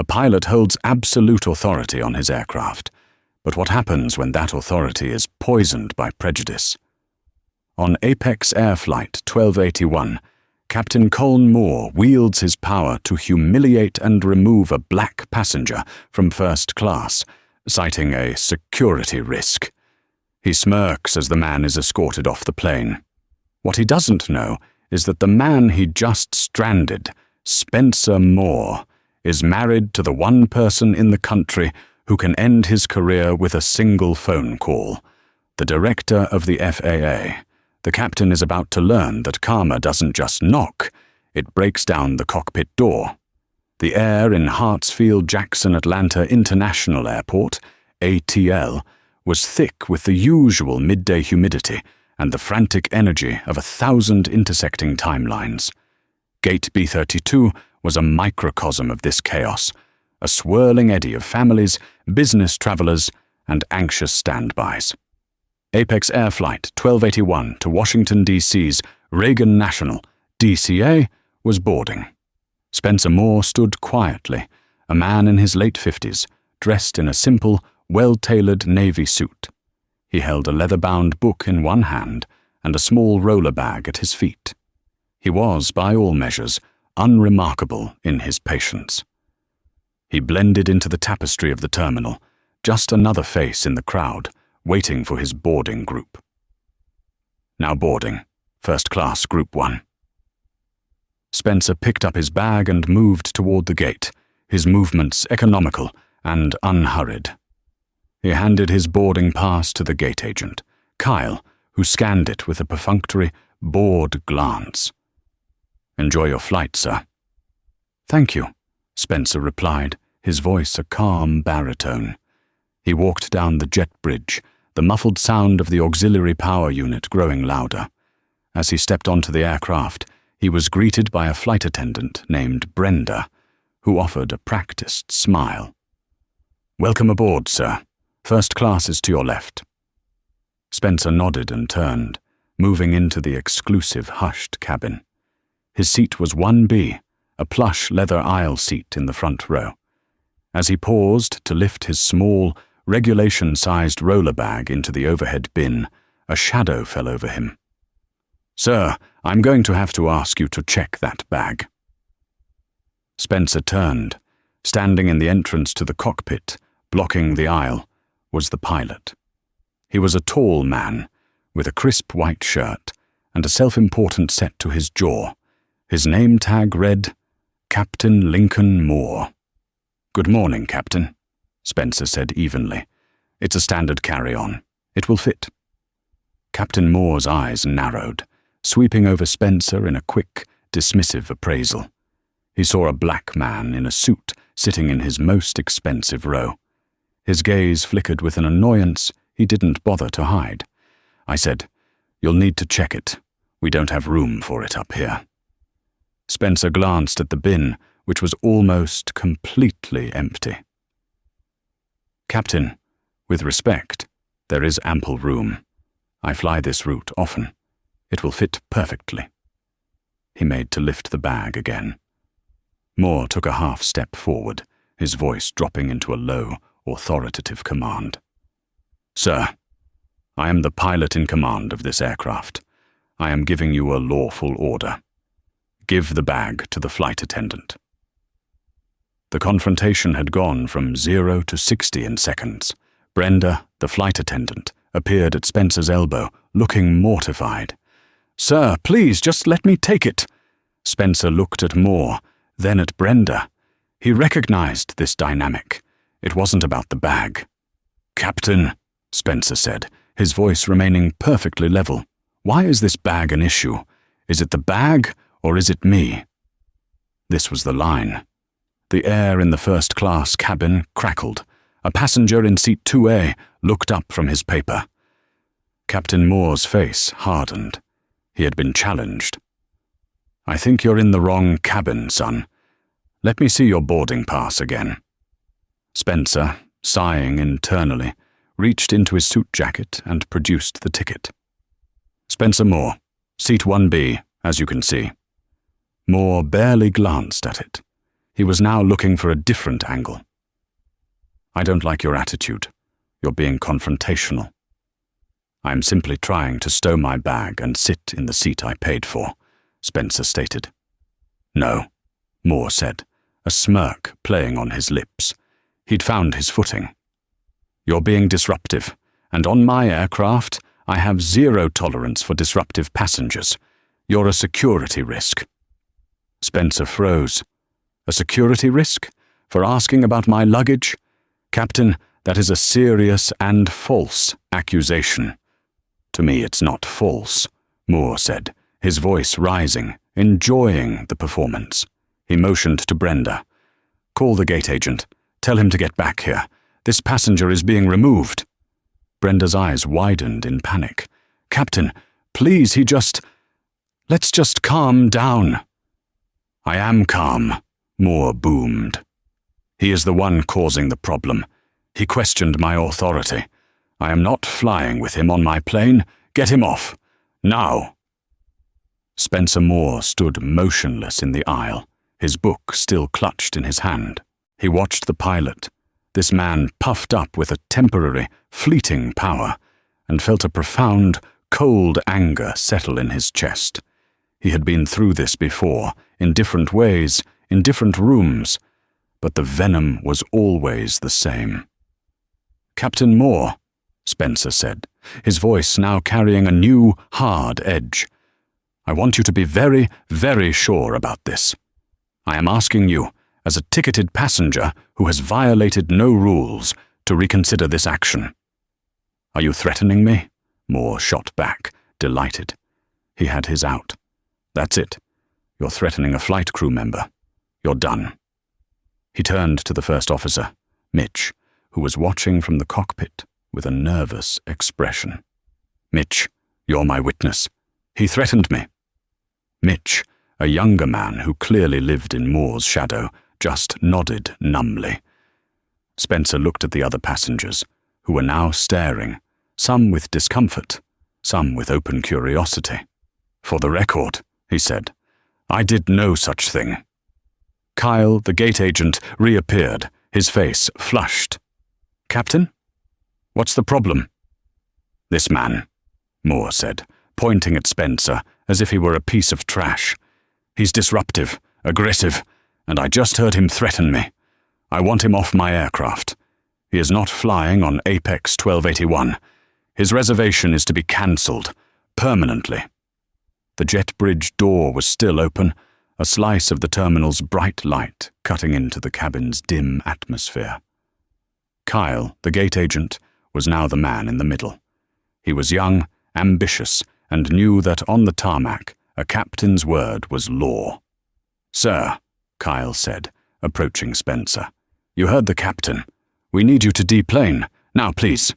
A pilot holds absolute authority on his aircraft, but what happens when that authority is poisoned by prejudice? On Apex Air Flight 1281, Captain Colin Moore wields his power to humiliate and remove a black passenger from first class, citing a security risk. He smirks as the man is escorted off the plane. What he doesn't know is that the man he just stranded, Spencer Moore, is married to the one person in the country who can end his career with a single phone call, the director of the FAA. The captain is about to learn that karma doesn't just knock, it breaks down the cockpit door. The air in Hartsfield-Jackson Atlanta International Airport, ATL, was thick with the usual midday humidity and the frantic energy of 1,000 intersecting timelines. Gate B32 was a microcosm of this chaos, a swirling eddy of families, business travelers, and anxious standbys. Apex Air Flight 1281 to Washington, D.C.'s Reagan National, DCA, was boarding. Spencer Moore stood quietly, a man in his late 50s, dressed in a simple, well-tailored navy suit. He held a leather-bound book in one hand and a small roller bag at his feet. He was, by all measures, unremarkable in his patience. He blended into the tapestry of the terminal, just another face in the crowd, waiting for his boarding group. Now boarding, first class Group 1. Spencer picked up his bag and moved toward the gate, his movements economical and unhurried. He handed his boarding pass to the gate agent, Kyle, who scanned it with a perfunctory, bored glance. "Enjoy your flight, sir." "Thank you," Spencer replied, his voice a calm baritone. He walked down the jet bridge, the muffled sound of the auxiliary power unit growing louder. As he stepped onto the aircraft, he was greeted by a flight attendant named Brenda, who offered a practiced smile. "Welcome aboard, sir. First class is to your left." Spencer nodded and turned, moving into the exclusive hushed cabin. His seat was 1B, a plush leather aisle seat in the front row. As he paused to lift his small, regulation-sized roller bag into the overhead bin, a shadow fell over him. "Sir, I'm going to have to ask you to check that bag." Spencer turned. Standing in the entrance to the cockpit, blocking the aisle, was the pilot. He was a tall man, with a crisp white shirt and a self-important set to his jaw. His name tag read, Captain Lincoln Moore. "Good morning, Captain," Spencer said evenly. "It's a standard carry-on. It will fit." Captain Moore's eyes narrowed, sweeping over Spencer in a quick, dismissive appraisal. He saw a black man in a suit sitting in his most expensive row. His gaze flickered with an annoyance he didn't bother to hide. I said, "You'll need to check it. We don't have room for it up here." Spencer glanced at the bin, which was almost completely empty. "Captain, with respect, there is ample room. I fly this route often. It will fit perfectly." He made to lift the bag again. Moore took a half step forward, his voice dropping into a low, authoritative command. "Sir, I am the pilot in command of this aircraft. I am giving you a lawful order. Give the bag to the flight attendant." The confrontation had gone from 0 to 60 in seconds. Brenda, the flight attendant, appeared at Spencer's elbow, looking mortified. "Sir, please, just let me take it." Spencer looked at Moore, then at Brenda. He recognized this dynamic. It wasn't about the bag. "Captain," Spencer said, his voice remaining perfectly level, "why is this bag an issue? Is it the bag, or is it me?" This was the line. The air in the first-class cabin crackled. A passenger in seat 2A looked up from his paper. Captain Moore's face hardened. He had been challenged. "I think you're in the wrong cabin, son. Let me see your boarding pass again." Spencer, sighing internally, reached into his suit jacket and produced the ticket. "Spencer Moore, seat 1B, as you can see." Moore barely glanced at it. He was now looking for a different angle. "I don't like your attitude. You're being confrontational." "I am simply trying to stow my bag and sit in the seat I paid for," Spencer stated. "No," Moore said, a smirk playing on his lips. He'd found his footing. "You're being disruptive, and on my aircraft, I have zero tolerance for disruptive passengers. You're a security risk." Spencer froze. "A security risk? For asking about my luggage? Captain, that is a serious and false accusation." "To me, it's not false," Moore said, his voice rising, enjoying the performance. He motioned to Brenda. "Call the gate agent. Tell him to get back here. This passenger is being removed." Brenda's eyes widened in panic. "Captain, please, let's just calm down." "I am calm," Moore boomed. "He is the one causing the problem. He questioned my authority. I am not flying with him on my plane. Get him off. Now." Spencer Moore stood motionless in the aisle, his book still clutched in his hand. He watched the pilot, this man puffed up with a temporary, fleeting power, and felt a profound, cold anger settle in his chest. He had been through this before, in different ways, in different rooms, but the venom was always the same. "Captain Moore," Spencer said, his voice now carrying a new, hard edge. "I want you to be very, very sure about this. I am asking you, as a ticketed passenger who has violated no rules, to reconsider this action." "Are you threatening me?" Moore shot back, delighted. He had his out. "That's it. You're threatening a flight crew member. You're done." He turned to the first officer, Mitch, who was watching from the cockpit with a nervous expression. "Mitch, you're my witness. He threatened me." Mitch, a younger man who clearly lived in Moore's shadow, just nodded numbly. Spencer looked at the other passengers, who were now staring, some with discomfort, some with open curiosity. "For the record," he said, "I did no such thing." Kyle, the gate agent, reappeared, his face flushed. "Captain? What's the problem?" "This man," Moore said, pointing at Spencer as if he were a piece of trash. "He's disruptive, aggressive, and I just heard him threaten me. I want him off my aircraft. He is not flying on Apex 1281. His reservation is to be cancelled, permanently." The jet bridge door was still open, a slice of the terminal's bright light cutting into the cabin's dim atmosphere. Kyle, the gate agent, was now the man in the middle. He was young, ambitious, and knew that on the tarmac, a captain's word was law. "Sir," Kyle said, approaching Spencer, "you heard the captain. We need you to deplane. Now, please."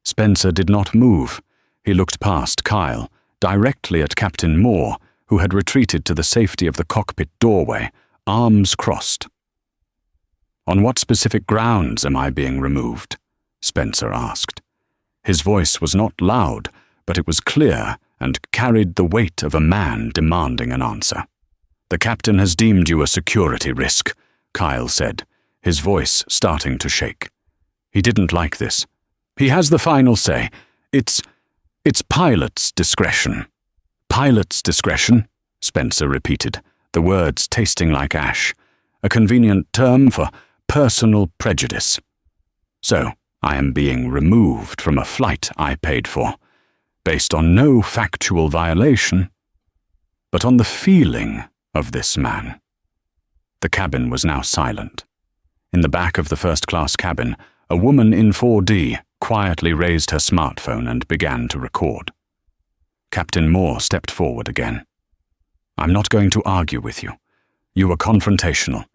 Spencer did not move. He looked past Kyle, directly at Captain Moore, who had retreated to the safety of the cockpit doorway, arms crossed. "On what specific grounds am I being removed?" Spencer asked. His voice was not loud, but it was clear and carried the weight of a man demanding an answer. "The captain has deemed you a security risk," Kyle said, his voice starting to shake. He didn't like this. "He has the final say. It's pilot's discretion." "Pilot's discretion," Spencer repeated, the words tasting like ash, a convenient term for personal prejudice. "So, I am being removed from a flight I paid for, based on no factual violation, but on the feeling of this man." The cabin was now silent. In the back of the first-class cabin, a woman in 4D quietly raised her smartphone and began to record. Captain Moore stepped forward again. "I'm not going to argue with you. You were confrontational.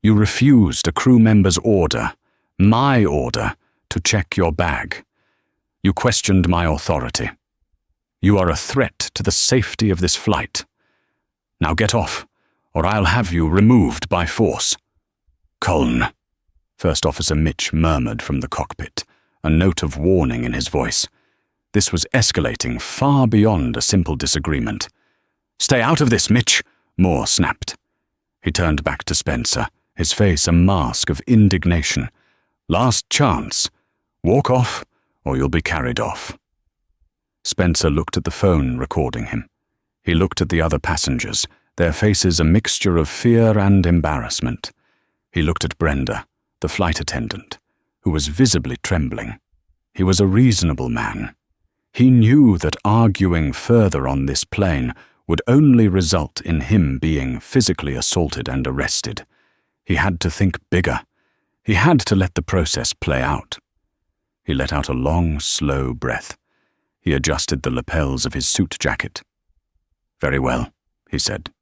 You refused a crew member's order, my order, to check your bag. You questioned my authority. You are a threat to the safety of this flight. Now get off, or I'll have you removed by force." "Coln," First Officer Mitch murmured from the cockpit, a note of warning in his voice. This was escalating far beyond a simple disagreement. "Stay out of this, Mitch," Moore snapped. He turned back to Spencer, his face a mask of indignation. "Last chance. Walk off, or you'll be carried off." Spencer looked at the phone recording him. He looked at the other passengers, their faces a mixture of fear and embarrassment. He looked at Brenda, the flight attendant, who was visibly trembling. He was a reasonable man. He knew that arguing further on this plane would only result in him being physically assaulted and arrested. He had to think bigger. He had to let the process play out. He let out a long, slow breath. He adjusted the lapels of his suit jacket. "Very well," he said.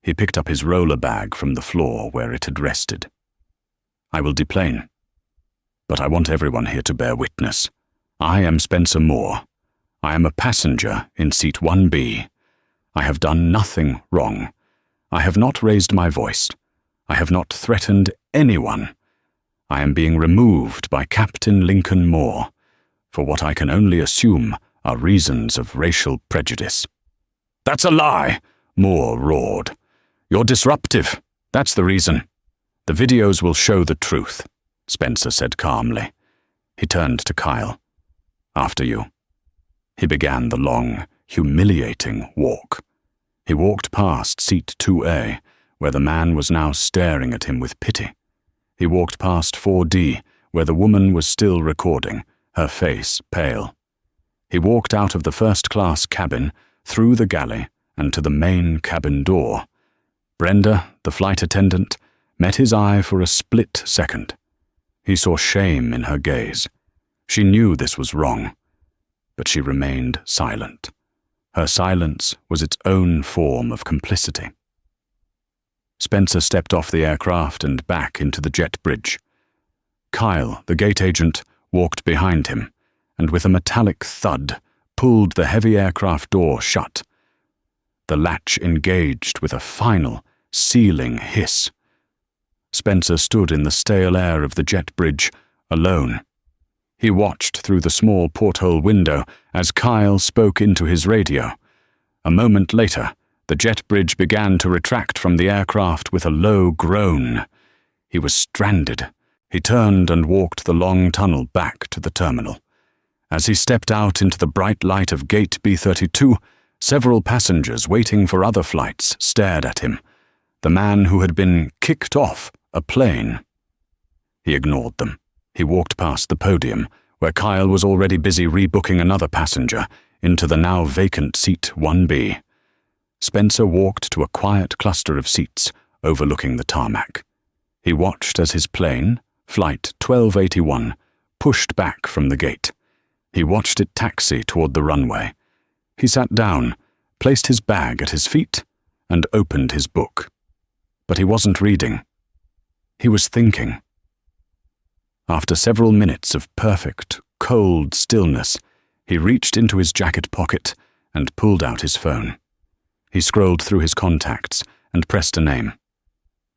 He picked up his roller bag from the floor where it had rested. "I will deplane. But I want everyone here to bear witness. I am Spencer Moore. I am a passenger in seat 1B. I have done nothing wrong. I have not raised my voice. I have not threatened anyone. I am being removed by Captain Lincoln Moore for what I can only assume are reasons of racial prejudice." "That's a lie," Moore roared. "You're disruptive. That's the reason. The videos will show the truth," Spencer said calmly. He turned to Kyle. "After you." He began the long, humiliating walk. He walked past seat 2A, where the man was now staring at him with pity. He walked past 4D, where the woman was still recording, her face pale. He walked out of the first-class cabin, through the galley, and to the main cabin door. Brenda, the flight attendant, met his eye for a split second. He saw shame in her gaze. She knew this was wrong, but she remained silent. Her silence was its own form of complicity. Spencer stepped off the aircraft and back into the jet bridge. Kyle, the gate agent, walked behind him, and with a metallic thud, pulled the heavy aircraft door shut. The latch engaged with a final, sealing hiss. Spencer stood in the stale air of the jet bridge, alone. He watched through the small porthole window as Kyle spoke into his radio. A moment later, the jet bridge began to retract from the aircraft with a low groan. He was stranded. He turned and walked the long tunnel back to the terminal. As he stepped out into the bright light of gate B32, several passengers waiting for other flights stared at him. The man who had been kicked off a plane. He ignored them. He walked past the podium, where Kyle was already busy rebooking another passenger, into the now vacant seat 1B. Spencer walked to a quiet cluster of seats overlooking the tarmac. He watched as his plane, Flight 1281, pushed back from the gate. He watched it taxi toward the runway. He sat down, placed his bag at his feet, and opened his book. But he wasn't reading. He was thinking. After several minutes of perfect, cold stillness, he reached into his jacket pocket and pulled out his phone. He scrolled through his contacts and pressed a name.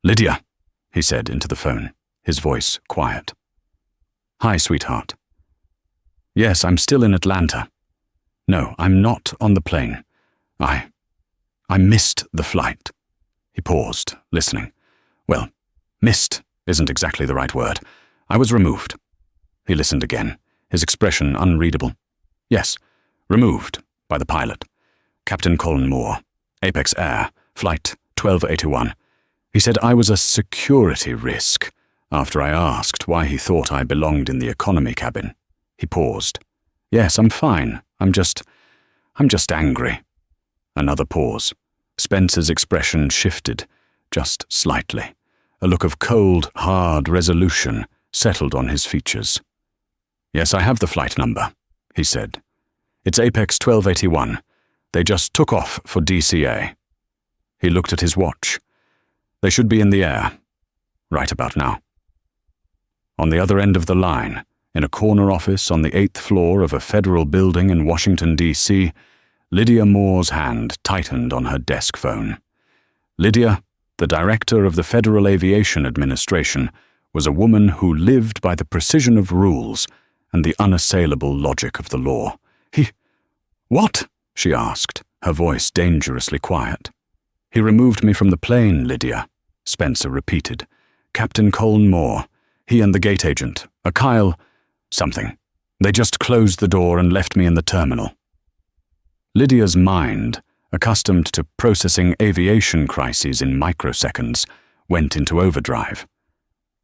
"Lydia," he said into the phone, his voice quiet. "Hi, sweetheart." "Yes, I'm still in Atlanta." "No, I'm not on the plane. I missed the flight." He paused, listening. "Well, missed isn't exactly the right word. I was removed." He listened again, his expression unreadable. "Yes, removed by the pilot, Captain Colin Moore, Apex Air, Flight 1281. He said I was a security risk after I asked why he thought I belonged in the economy cabin." He paused. "Yes, I'm fine. I'm just angry." Another pause. Spencer's expression shifted, just slightly. A look of cold, hard resolution settled on his features. "Yes, I have the flight number," he said. "It's Apex 1281. They just took off for DCA." He looked at his watch. "They should be in the air, right about now." On the other end of the line, in a corner office on the 8th floor of a federal building in Washington, D.C., Lydia Moore's hand tightened on her desk phone. Lydia, the director of the Federal Aviation Administration, was a woman who lived by the precision of rules and the unassailable logic of the law. "What?" she asked, her voice dangerously quiet. "He removed me from the plane, Lydia," Spencer repeated. Captain Colin Moore. He and the gate agent, a Kyle something. They just closed the door and left me in the terminal. Lydia's mind, accustomed to processing aviation crises in microseconds, went into overdrive.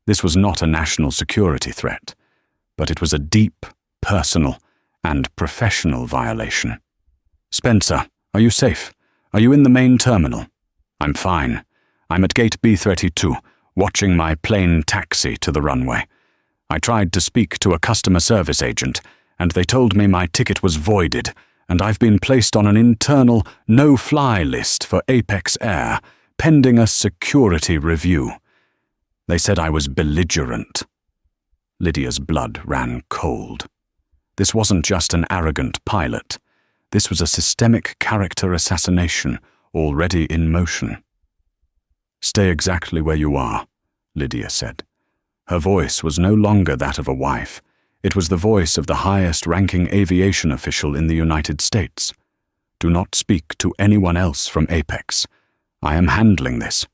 This was not a national security threat, but it was a deep, personal, and professional violation. Spencer, are you safe? Are you in the main terminal? I'm fine. I'm at gate B32, watching my plane taxi to the runway. I tried to speak to a customer service agent, and they told me my ticket was voided, and I've been placed on an internal no-fly list for Apex Air, pending a security review. They said I was belligerent. Lydia's blood ran cold. This wasn't just an arrogant pilot. This was a systemic character assassination already in motion. Stay exactly where you are, Lydia said. Her voice was no longer that of a wife. It was the voice of the highest-ranking aviation official in the United States. Do not speak to anyone else from Apex. I am handling this.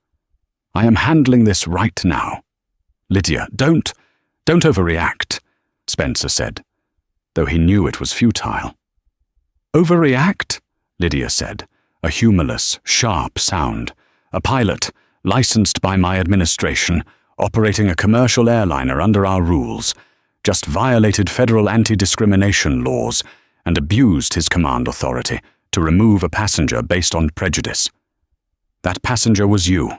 I am handling this right now. Lydia, don't overreact, Spencer said, though he knew it was futile. Overreact? Lydia said, a humorless, sharp sound. A pilot, licensed by my administration, operating a commercial airliner under our rules, just violated federal anti-discrimination laws and abused his command authority to remove a passenger based on prejudice. That passenger was you.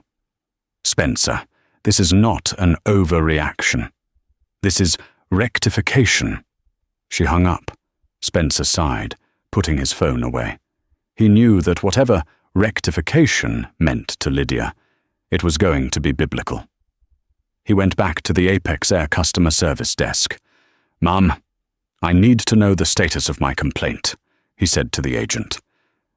Spencer, this is not an overreaction. This is rectification. She hung up. Spencer sighed, putting his phone away. He knew that whatever rectification meant to Lydia, it was going to be biblical. He went back to the Apex Air customer service desk. Ma'am, I need to know the status of my complaint, he said to the agent.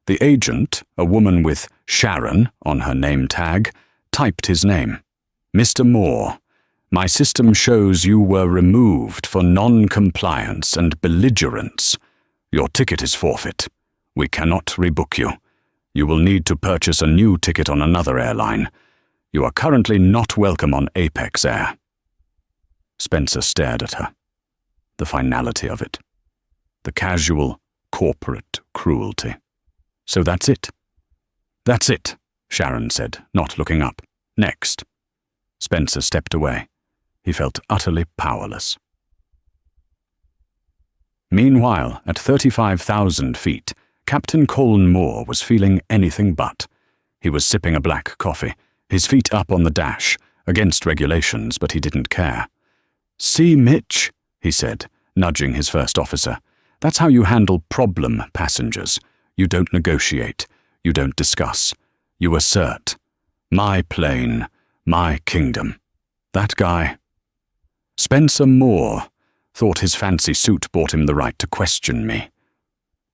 The agent, a woman with Sharon on her name tag, typed his name. Mr. Moore, my system shows you were removed for non-compliance and belligerence. Your ticket is forfeit. We cannot rebook you. You will need to purchase a new ticket on another airline. You are currently not welcome on Apex Air. Spencer stared at her. The finality of it. The casual, corporate cruelty. So that's it. That's it, Sharon said, not looking up. Next. Spencer stepped away. He felt utterly powerless. Meanwhile, at 35,000 feet, Captain Colin Moore was feeling anything but. He was sipping a black coffee, his feet up on the dash, against regulations, but he didn't care. See, Mitch, he said, nudging his first officer. That's how you handle problem passengers. You don't negotiate. You don't discuss. You assert. My plane. My kingdom. That guy. Spencer Moore thought his fancy suit bought him the right to question me.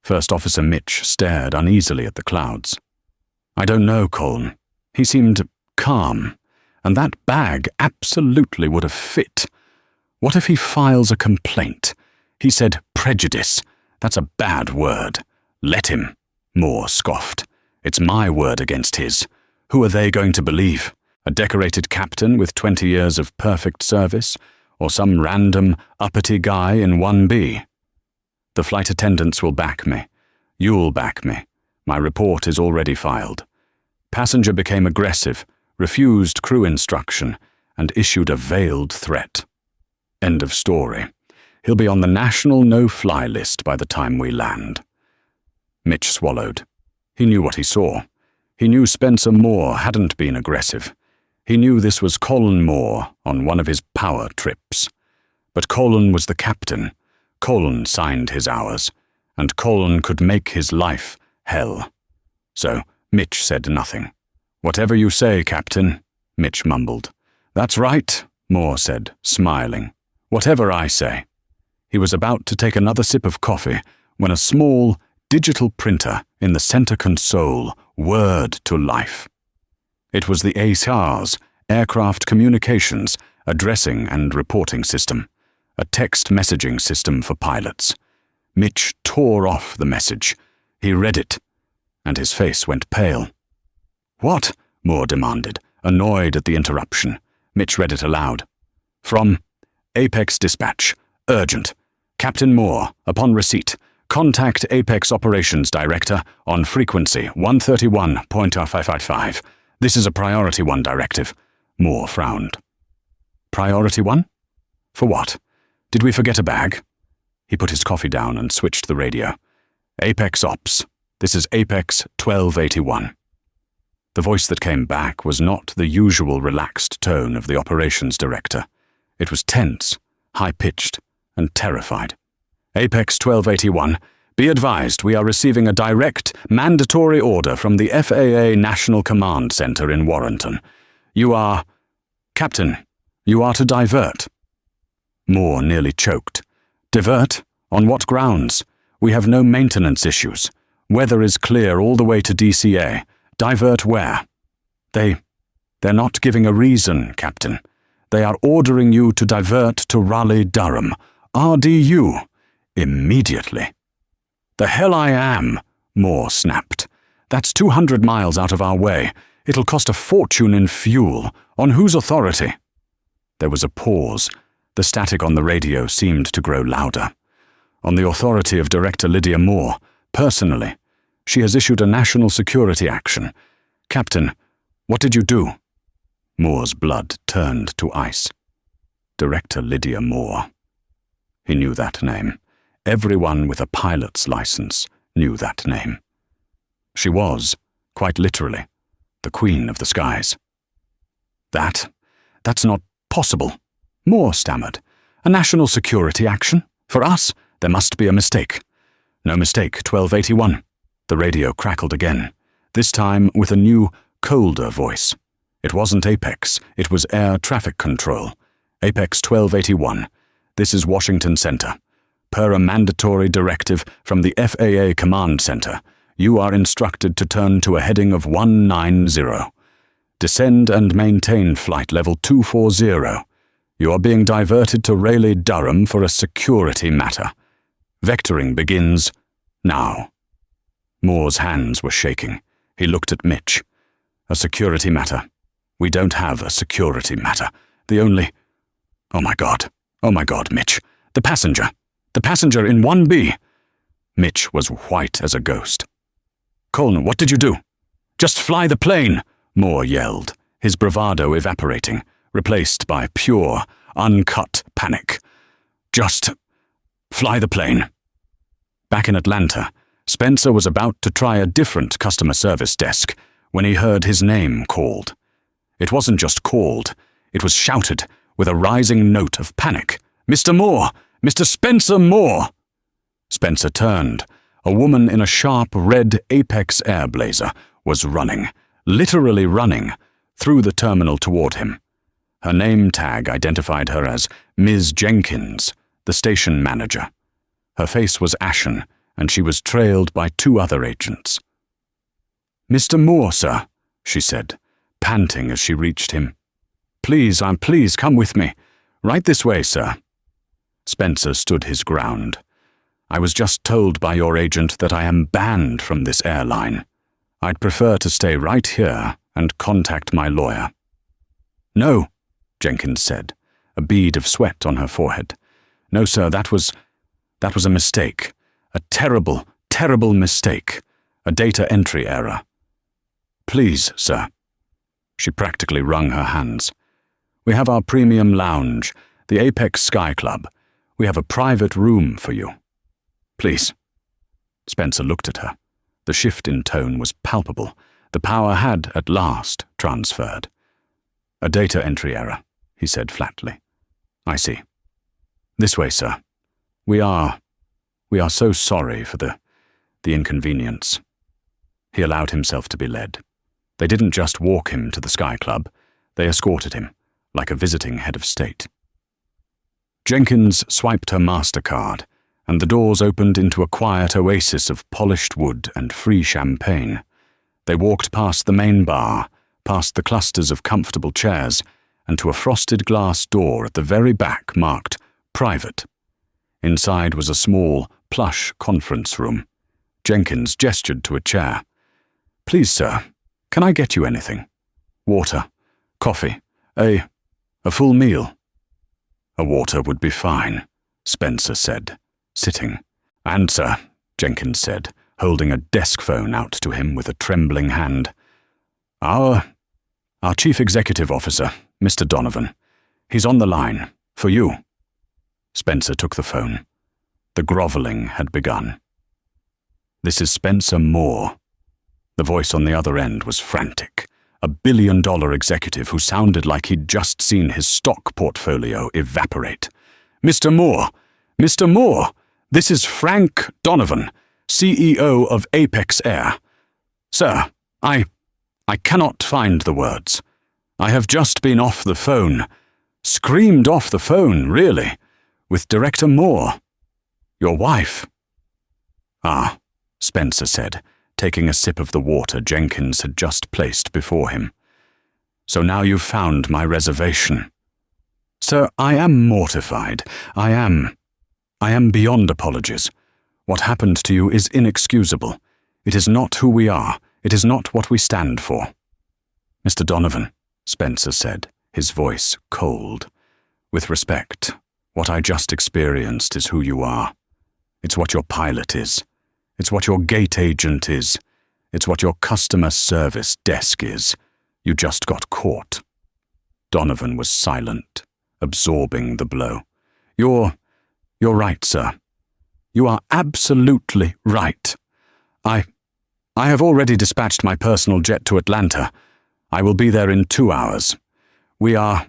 First Officer Mitch stared uneasily at the clouds. I don't know, Colin. He seemed calm, and that bag absolutely would have fit. What if he files a complaint? He said prejudice. That's a bad word. Let him. Moore scoffed. It's my word against his. Who are they going to believe? A decorated captain with 20 years of perfect service, or some random, uppity guy in 1B? The flight attendants will back me. You'll back me. My report is already filed. Passenger became aggressive, refused crew instruction, and issued a veiled threat. End of story. He'll be on the national no-fly list by the time we land. Mitch swallowed. He knew what he saw. He knew Spencer Moore hadn't been aggressive. He knew this was Colin Moore on one of his power trips. But Colin was the captain. Colin signed his hours, and Colin could make his life hell. So Mitch said nothing. Whatever you say, Captain, Mitch mumbled. That's right, Moore said, smiling. Whatever I say. He was about to take another sip of coffee when a small, digital printer in the center console whirred to life. It was the ACAR's Aircraft Communications Addressing and Reporting System, a text messaging system for pilots. Mitch tore off the message. He read it, and his face went pale. What? Moore demanded. Annoyed at the interruption, Mitch read it aloud. From Apex Dispatch. Urgent. Captain Moore, upon receipt, contact Apex Operations Director on frequency 131.555. This is a Priority 1 directive. Moore frowned. Priority 1? For what? Did we forget a bag? He put his coffee down and switched the radio. Apex Ops. This is Apex 1281. The voice that came back was not the usual relaxed tone of the operations director. It was tense, high-pitched, and terrified. Apex 1281, be advised we are receiving a direct, mandatory order from the FAA National Command Center in Warrenton. Captain, you are to divert. Moore nearly choked. Divert? On what grounds? We have no maintenance issues. Weather is clear all the way to DCA. Divert where? They're not giving a reason, Captain. They are ordering you to divert to Raleigh-Durham. RDU. Immediately. The hell I am, Moore snapped. That's 200 miles out of our way. It'll cost a fortune in fuel. On whose authority? There was a pause. The static on the radio seemed to grow louder. On the authority of Director Lydia Moore, personally. She has issued a national security action. Captain, what did you do? Moore's blood turned to ice. Director Lydia Moore. He knew that name. Everyone with a pilot's license knew that name. She was, quite literally, the Queen of the Skies. That's not possible, Moore stammered. A national security action? For us? There must be a mistake. No mistake, 1281. The radio crackled again, this time with a new, colder voice. It wasn't Apex, it was Air Traffic Control. Apex 1281. This is Washington Center. Per a mandatory directive from the FAA Command Center, you are instructed to turn to a heading of 190. Descend and maintain flight level 240. You are being diverted to Raleigh-Durham for a security matter. Vectoring begins now. Moore's hands were shaking. He looked at Mitch. A security matter. We don't have a security matter. The only... Oh my God, Mitch. The passenger in 1B. Mitch was white as a ghost. Colonel, what did you do? Just fly the plane, Moore yelled, his bravado evaporating, replaced by pure, uncut panic. Just fly the plane. Back in Atlanta, Spencer was about to try a different customer service desk when he heard his name called. It wasn't just called, it was shouted with a rising note of panic. Mr. Moore! Mr. Spencer Moore! Spencer turned. A woman in a sharp red Apex Air blazer was running, literally running, through the terminal toward him. Her name tag identified her as Ms. Jenkins, the station manager. Her face was ashen, and she was trailed by 2 other agents. Mr. Moore, sir, she said, panting as she reached him. Please come with me. Right this way, sir. Spencer stood his ground. I was just told by your agent that I am banned from this airline. I'd prefer to stay right here and contact my lawyer. No, Jenkins said, a bead of sweat on her forehead. No, sir, that was a mistake. A terrible, terrible mistake. A data entry error. Please, sir. She practically wrung her hands. We have our premium lounge, the Apex Sky Club. We have a private room for you. Please. Spencer looked at her. The shift in tone was palpable. The power had, at last, transferred. A data entry error, he said flatly. I see. This way, sir. We are so sorry for the inconvenience. He allowed himself to be led. They didn't just walk him to the Sky Club. They escorted him, like a visiting head of state. Jenkins swiped her MasterCard, and the doors opened into a quiet oasis of polished wood and free champagne. They walked past the main bar, past the clusters of comfortable chairs, and to a frosted glass door at the very back marked Private. Inside was a small, plush conference room. Jenkins gestured to a chair. Please, sir, can I get you anything? Water, Coffee. A full meal. A water would be fine, Spencer said, sitting. Answer, Jenkins said, holding a desk phone out to him with a trembling hand. Our Chief Executive Officer, Mr. Donovan. He's on the line. For you. Spencer took the phone. The grovelling had begun. This is Spencer Moore. The voice on the other end was frantic. A billion-dollar executive who sounded like he'd just seen his stock portfolio evaporate. Mr. Moore! Mr. Moore! This is Frank Donovan, CEO of Apex Air. Sir, I cannot find the words. I have just been off the phone. Screamed off the phone, really, with Director Moore. Your wife. Ah, Spencer said, taking a sip of the water Jenkins had just placed before him. So now you've found my reservation. Sir, I am mortified. I am beyond apologies. What happened to you is inexcusable. It is not who we are. It is not what we stand for. Mr. Donovan, Spencer said, his voice cold. With respect, what I just experienced is who you are. It's what your pilot is. It's what your gate agent is. It's what your customer service desk is. You just got caught. Donovan was silent, absorbing the blow. You're right, sir. You are absolutely right. I have already dispatched my personal jet to Atlanta. I will be there in 2 hours. We are...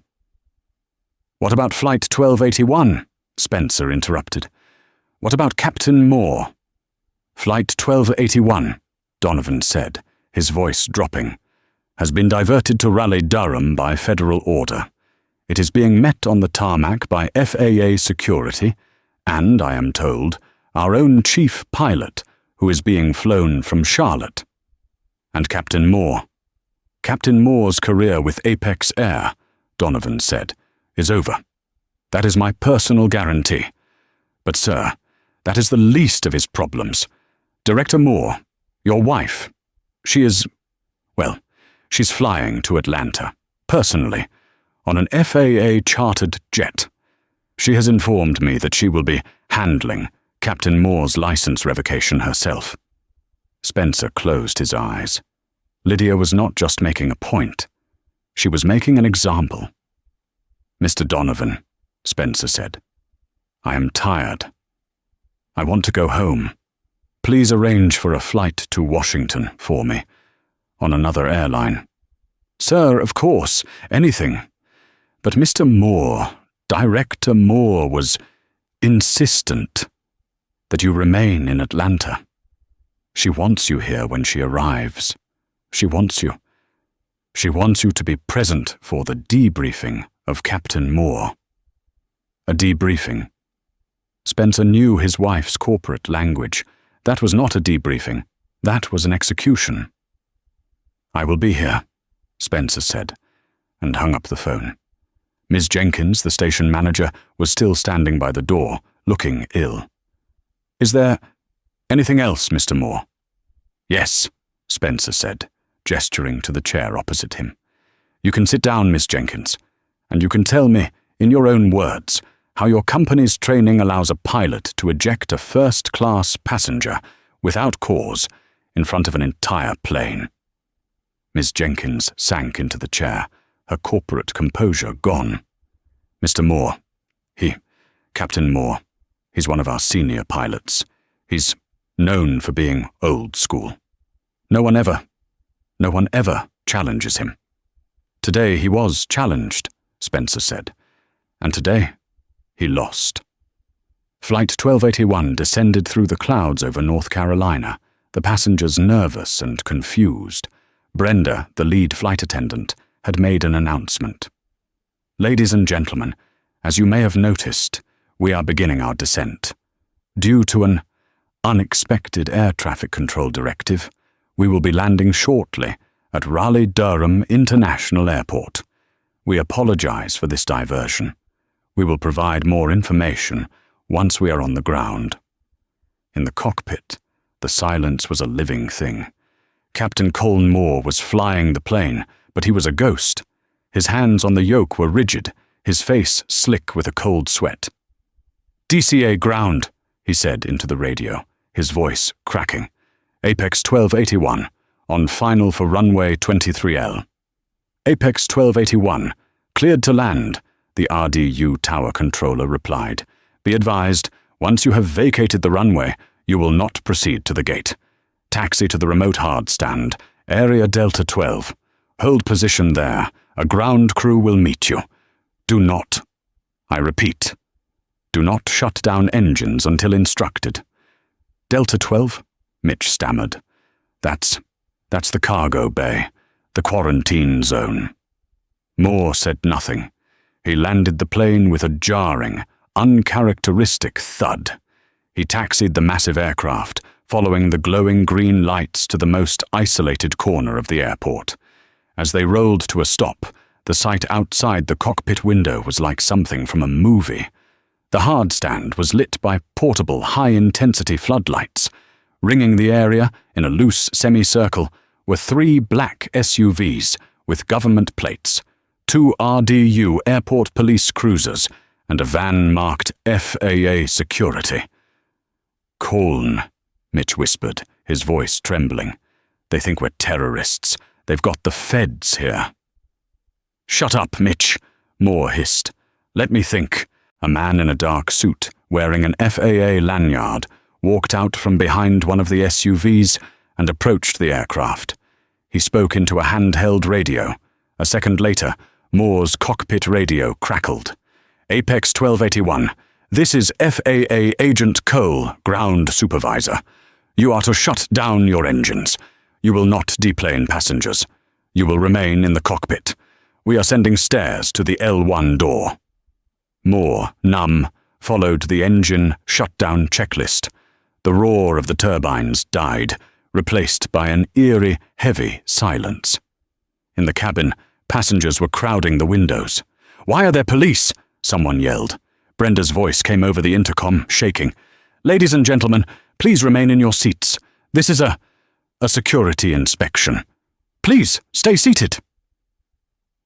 What about Flight 1281? Spencer interrupted. What about Captain Moore? Flight 1281, Donovan said, his voice dropping, has been diverted to Raleigh-Durham by federal order. It is being met on the tarmac by FAA security and, I am told, our own chief pilot, who is being flown from Charlotte. And Captain Moore. Captain Moore's career with Apex Air, Donovan said, is over. That is my personal guarantee. But, sir, that is the least of his problems. Director Moore, your wife, she's flying to Atlanta, personally, on an FAA-chartered jet. She has informed me that she will be handling Captain Moore's license revocation herself. Spencer closed his eyes. Lydia was not just making a point. She was making an example. Mr. Donovan, Spencer said, I am tired. I want to go home. Please arrange for a flight to Washington for me, on another airline. Sir, of course, anything. But Mr. Moore, Director Moore, was insistent that you remain in Atlanta. She wants you here when she arrives. She wants you. She wants you to be present for the debriefing of Captain Moore. A debriefing. Spencer knew his wife's corporate language. That was not a debriefing. That was an execution. I will be here, Spencer said, and hung up the phone. Ms. Jenkins, the station manager, was still standing by the door, looking ill. Is there anything else, Mr. Moore? Yes, Spencer said, gesturing to the chair opposite him. You can sit down, Miss Jenkins, and you can tell me, in your own words, how your company's training allows a pilot to eject a first-class passenger without cause in front of an entire plane. Miss Jenkins sank into the chair, her corporate composure gone. Mr. Moore, Captain Moore, he's one of our senior pilots. He's known for being old school. No one ever challenges him. Today he was challenged, Spencer said, and today he lost. Flight 1281 descended through the clouds over North Carolina, the passengers nervous and confused. Brenda, the lead flight attendant, had made an announcement. Ladies and gentlemen, as you may have noticed, we are beginning our descent. Due to an unexpected air traffic control directive, we will be landing shortly at Raleigh-Durham International Airport. We apologize for this diversion. We will provide more information once we are on the ground. In the cockpit, the silence was a living thing. Captain Colin Moore was flying the plane, but he was a ghost. His hands on the yoke were rigid, his face slick with a cold sweat. "DCA ground," he said into the radio, his voice cracking. "Apex 1281, on final for runway 23L. "Apex 1281, cleared to land," the RDU tower controller replied. "Be advised, once you have vacated the runway, you will not proceed to the gate. Taxi to the remote hard stand, area Delta 12. Hold position there. A ground crew will meet you. Do not, I repeat, do not shut down engines until instructed." "Delta 12? Mitch stammered. That's the cargo bay, the quarantine zone." Moore said nothing. He landed the plane with a jarring, uncharacteristic thud. He taxied the massive aircraft, following the glowing green lights to the most isolated corner of the airport. As they rolled to a stop, the sight outside the cockpit window was like something from a movie. The hard stand was lit by portable, high-intensity floodlights. Ringing the area, in a loose semicircle, were 3 black SUVs with government plates, 2 RDU airport police cruisers, and a van marked FAA Security. "Colne," Mitch whispered, his voice trembling. "They think we're terrorists. They've got the feds here." "Shut up, Mitch," Moore hissed. "Let me think." A man in a dark suit, wearing an FAA lanyard, walked out from behind one of the SUVs and approached the aircraft. He spoke into a handheld radio. A second later, Moore's cockpit radio crackled. "Apex 1281, this is FAA Agent Cole, ground supervisor. You are to shut down your engines. You will not deplane passengers. You will remain in the cockpit. We are sending stairs to the L1 door." Moore, numb, followed the engine shutdown checklist. The roar of the turbines died, replaced by an eerie, heavy silence. In the cabin, passengers were crowding the windows. "Why are there police?" someone yelled. Brenda's voice came over the intercom, shaking. "Ladies and gentlemen, please remain in your seats. This is a security inspection. Please, stay seated."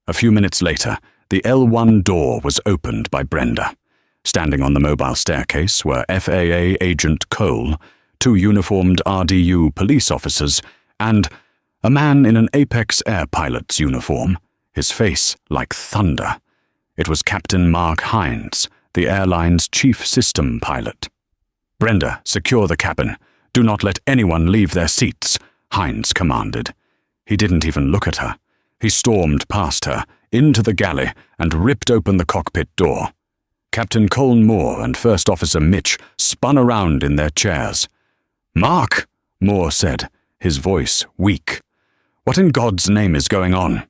A few minutes later, the L1 door was opened by Brenda. Standing on the mobile staircase were FAA Agent Cole, 2 uniformed RDU police officers, and a man in an Apex Air pilot's uniform, his face like thunder. It was Captain Mark Hines, the airline's chief system pilot. "Brenda, secure the cabin. Do not let anyone leave their seats," Hines commanded. He didn't even look at her. He stormed past her, into the galley, and ripped open the cockpit door. Captain Colne Moore and First Officer Mitch spun around in their chairs. "Mark," Moore said, his voice weak. "What in God's name is going on?"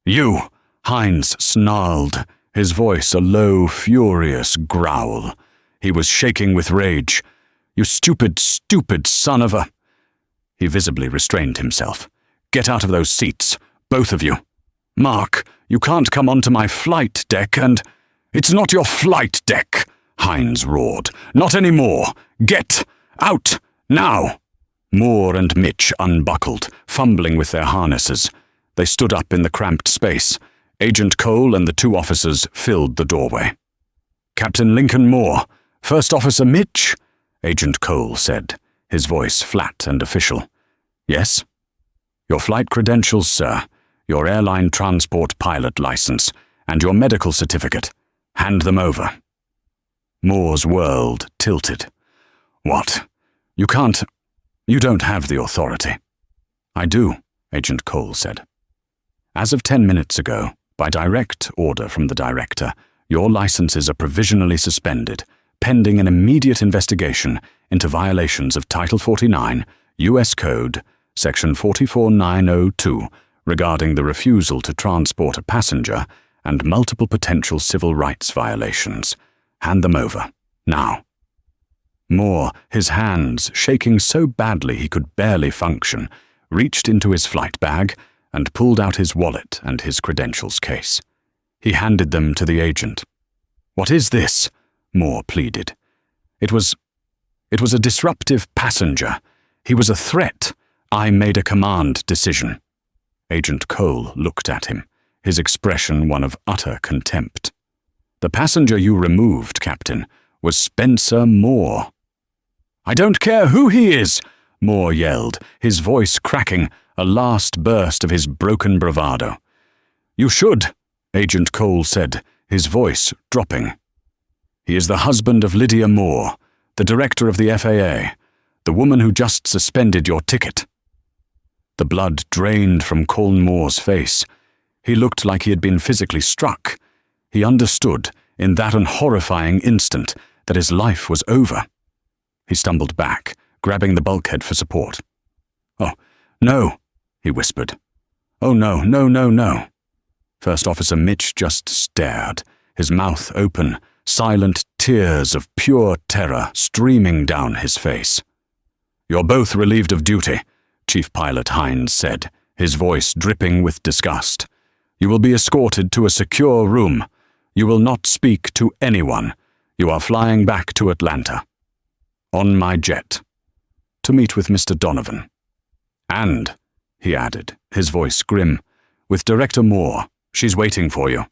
"You," Hines snarled, his voice a low, furious growl. He was shaking with rage. "You stupid, stupid son of a—" He visibly restrained himself. "Get out of those seats, both of you. Mark, you can't come onto my flight deck and—" "It's not your flight deck," Hines roared. "Not anymore. Get out, now." Moore and Mitch unbuckled, fumbling with their harnesses. They stood up in the cramped space. Agent Cole and the 2 officers filled the doorway. "Captain Lincoln Moore, First Officer Mitch," Agent Cole said, his voice flat and official. "Yes?" "Your flight credentials, sir, your airline transport pilot license, and your medical certificate. Hand them over." Moore's world tilted. "What? You can't— You don't have the authority." "I do," Agent Cole said. "As of 10 minutes ago, by direct order from the director, your licenses are provisionally suspended, pending an immediate investigation into violations of Title 49, U.S. Code, Section 44902, regarding the refusal to transport a passenger and multiple potential civil rights violations. Hand them over, now." Moore, his hands shaking so badly he could barely function, reached into his flight bag and pulled out his wallet and his credentials case. He handed them to the agent. "What is this?" Moore pleaded. It was a disruptive passenger. He was a threat. I made a command decision." Agent Cole looked at him, his expression one of utter contempt. "The passenger you removed, Captain, was Spencer Moore." "I don't care who he is," Moore yelled, his voice cracking, a last burst of his broken bravado. "You should," Agent Cole said, his voice dropping. "He is the husband of Lydia Moore, the director of the FAA, the woman who just suspended your ticket." The blood drained from Colin Moore's face. He looked like he had been physically struck. He understood, in that horrifying instant, that his life was over. He stumbled back, grabbing the bulkhead for support. "Oh, no," he whispered. "Oh, no, no, no, no." First Officer Mitch just stared, his mouth open, silent tears of pure terror streaming down his face. "You're both relieved of duty," Chief Pilot Hines said, his voice dripping with disgust. "You will be escorted to a secure room. You will not speak to anyone. You are flying back to Atlanta. On my jet. To meet with Mr. Donovan. And," he added, his voice grim, "with Director Moore. She's waiting for you."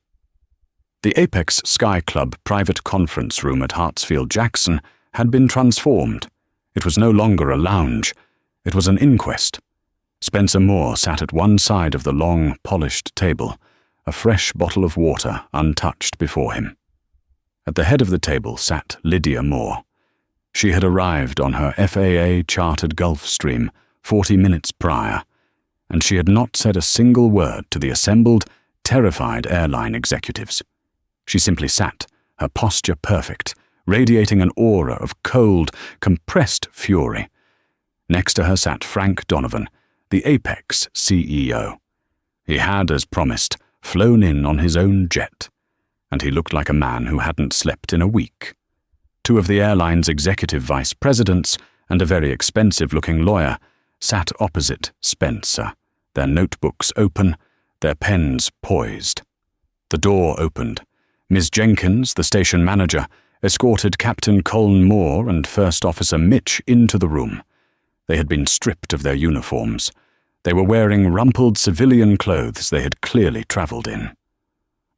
The Apex Sky Club private conference room at Hartsfield-Jackson had been transformed. It was no longer a lounge. It was an inquest. Spencer Moore sat at one side of the long, polished table, a fresh bottle of water untouched before him. At the head of the table sat Lydia Moore. She had arrived on her FAA-chartered Gulfstream 40 minutes prior, and she had not said a single word to the assembled, terrified airline executives. She simply sat, her posture perfect, radiating an aura of cold, compressed fury. Next to her sat Frank Donovan, the Apex CEO. He had, as promised, flown in on his own jet, and he looked like a man who hadn't slept in a week. Two of the airline's executive vice presidents and a very expensive-looking lawyer sat opposite Spencer, their notebooks open, their pens poised. The door opened. Ms. Jenkins, the station manager, escorted Captain Colin Moore and First Officer Mitch into the room. They had been stripped of their uniforms. They were wearing rumpled civilian clothes they had clearly travelled in.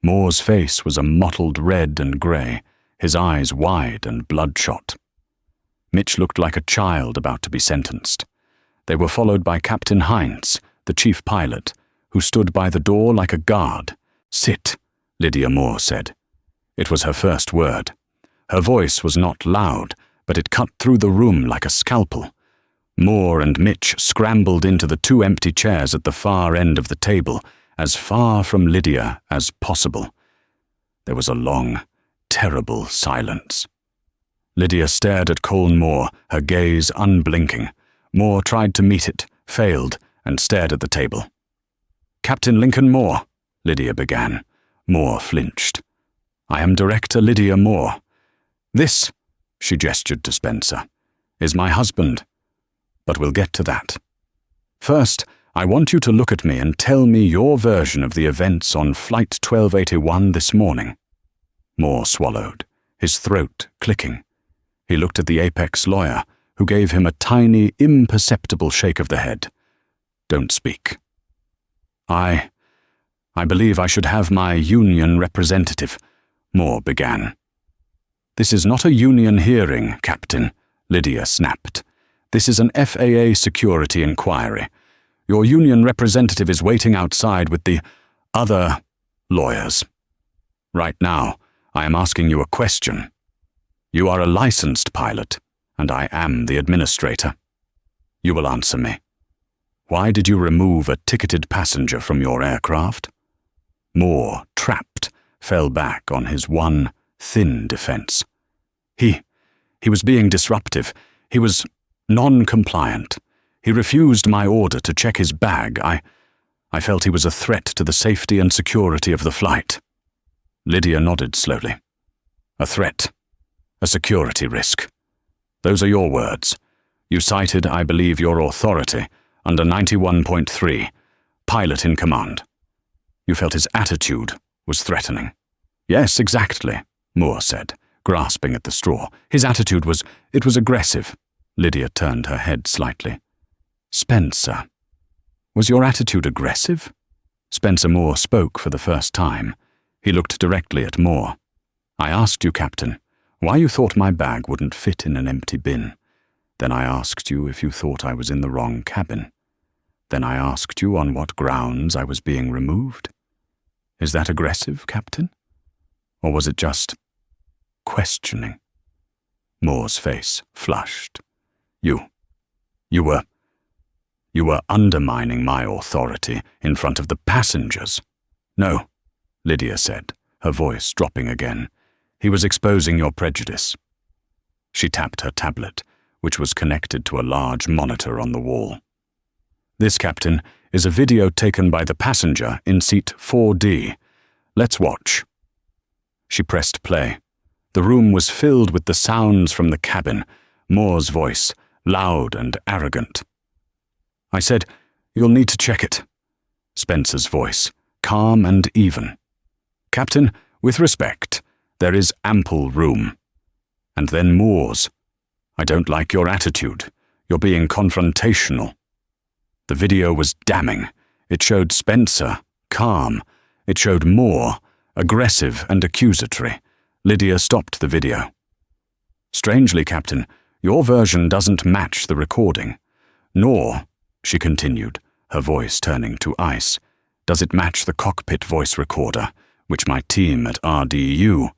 Moore's face was a mottled red and grey, his eyes wide and bloodshot. Mitch looked like a child about to be sentenced. They were followed by Captain Hines, the chief pilot, who stood by the door like a guard. "Sit," Lydia Moore said. It was her first word. Her voice was not loud, but it cut through the room like a scalpel. Moore and Mitch scrambled into the two empty chairs at the far end of the table, as far from Lydia as possible. There was a long, terrible silence. Lydia stared at Colin Moore, her gaze unblinking. Moore tried to meet it, failed, and stared at the table. "Captain Lincoln Moore," Lydia began. Moore flinched. "I am Director Lydia Moore. This," she gestured to Spencer, "is my husband. But we'll get to that. First, I want you to look at me and tell me your version of the events on Flight 1281 this morning." Moore swallowed, his throat clicking. He looked at the Apex lawyer, who gave him a tiny, imperceptible shake of the head. "Don't speak." I believe I should have my union representative," Moore began. "This is not a union hearing, Captain," Lydia snapped. "This is an FAA security inquiry. Your union representative is waiting outside with the other lawyers. Right now, I am asking you a question. You are a licensed pilot, and I am the administrator. You will answer me. Why did you remove a ticketed passenger from your aircraft?" Moore, trapped, fell back on his one, thin defense. He was being disruptive. He was non-compliant. He refused my order to check his bag. I felt he was a threat to the safety and security of the flight. Lydia nodded slowly. "A threat. A security risk. Those are your words. You cited, I believe, your authority under 91.3, pilot in command. You felt his attitude was threatening." "Yes, exactly," Moore said, grasping at the straw. "His attitude was aggressive." Lydia turned her head slightly. "Spencer, was your attitude aggressive?" Spencer Moore spoke for the first time. He looked directly at Moore. "I asked you, Captain, why you thought my bag wouldn't fit in an empty bin. Then I asked you if you thought I was in the wrong cabin. Then I asked you on what grounds I was being removed. Is that aggressive, Captain? Or was it just questioning?" Moore's face flushed. You were undermining my authority in front of the passengers." "No," Lydia said, her voice dropping again. "He was exposing your prejudice." She tapped her tablet, which was connected to a large monitor on the wall. "This, Captain, is a video taken by the passenger in seat 4D. Let's watch." She pressed play. The room was filled with the sounds from the cabin, Moore's voice, loud and arrogant. "I said, you'll need to check it." Spencer's voice, calm and even. "Captain, with respect, there is ample room." And then Moore's. "I don't like your attitude. You're being confrontational." The video was damning. It showed Spencer, calm. It showed Moore, aggressive and accusatory. Lydia stopped the video. "Strangely, Captain, your version doesn't match the recording. Nor," she continued, her voice turning to ice, "does it match the cockpit voice recorder, which my team at RDU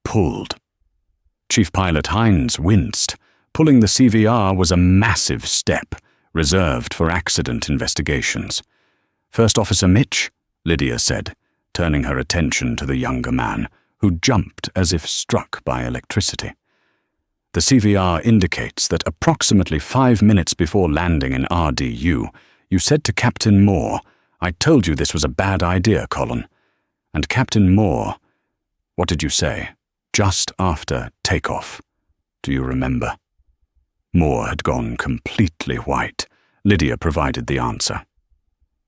pulled." Chief Pilot Hines winced. Pulling the CVR was a massive step, reserved for accident investigations. "First Officer Mitch," Lydia said, turning her attention to the younger man, who jumped as if struck by electricity. "The CVR indicates that approximately 5 minutes before landing in RDU, you said to Captain Moore, 'I told you this was a bad idea, Colin.' And Captain Moore, what did you say, just after takeoff? Do you remember?" Moore had gone completely white. Lydia provided the answer.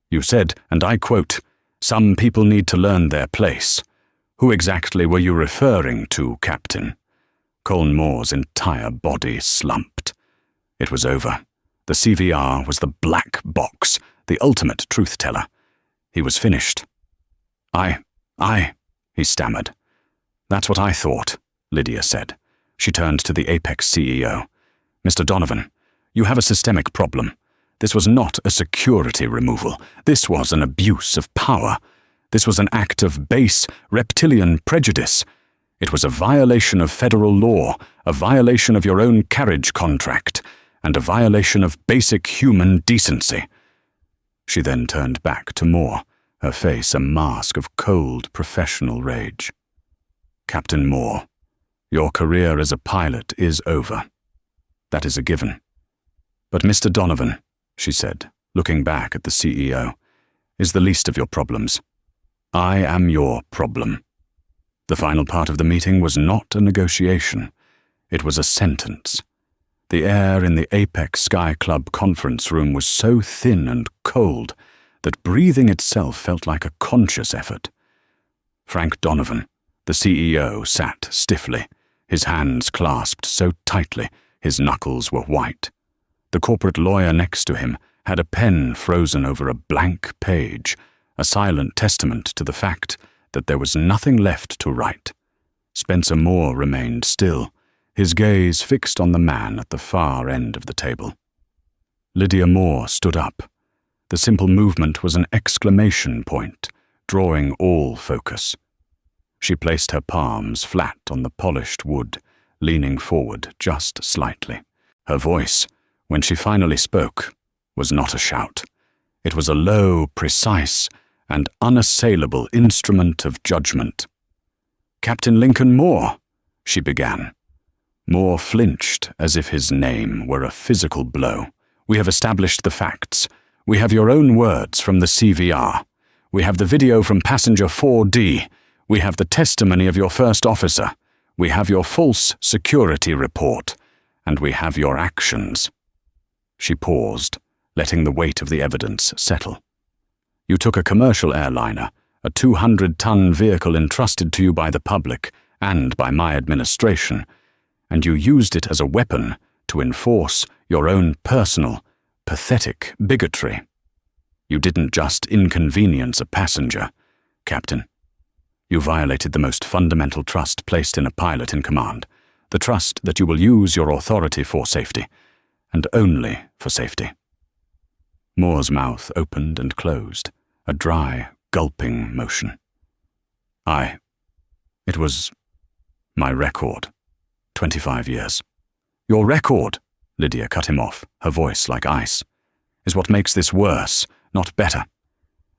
"You said, and I quote, 'Some people need to learn their place.' Who exactly were you referring to, Captain?" Colin Moore's entire body slumped. It was over. The CVR was the black box, the ultimate truth-teller. He was finished. I, he stammered. "That's what I thought," Lydia said. She turned to the Apex CEO. "Mr. Donovan, you have a systemic problem. This was not a security removal. This was an abuse of power. This was an act of base, reptilian prejudice. It was a violation of federal law, a violation of your own carriage contract, and a violation of basic human decency." She then turned back to Moore, her face a mask of cold, professional rage. "Captain Moore, your career as a pilot is over. That is a given. But Mr. Donovan," she said, looking back at the CEO, "is the least of your problems. I am your problem." The final part of the meeting was not a negotiation. It was a sentence. The air in the Apex Sky Club conference room was so thin and cold that breathing itself felt like a conscious effort. Frank Donovan, the CEO, sat stiffly, his hands clasped so tightly his knuckles were white. The corporate lawyer next to him had a pen frozen over a blank page, a silent testament to the fact that there was nothing left to write. Spencer Moore remained still, his gaze fixed on the man at the far end of the table. Lydia Moore stood up. The simple movement was an exclamation point, drawing all focus. She placed her palms flat on the polished wood, leaning forward just slightly. Her voice, when she finally spoke, was not a shout. It was a low, precise, and unassailable instrument of judgment. "Captain Lincoln Moore," she began. Moore flinched as if his name were a physical blow. "We have established the facts. We have your own words from the CVR. We have the video from passenger 4D. We have the testimony of your first officer. We have your false security report. And we have your actions." She paused, letting the weight of the evidence settle. "You took a commercial airliner, a 200-ton vehicle entrusted to you by the public and by my administration, and you used it as a weapon to enforce your own personal, pathetic bigotry. You didn't just inconvenience a passenger, Captain. You violated the most fundamental trust placed in a pilot in command, the trust that you will use your authority for safety, and only for safety. Moore's mouth opened and closed, a dry, gulping motion. It was my record. 25 years. Your record, Lydia cut him off, her voice like ice, is what makes this worse, not better.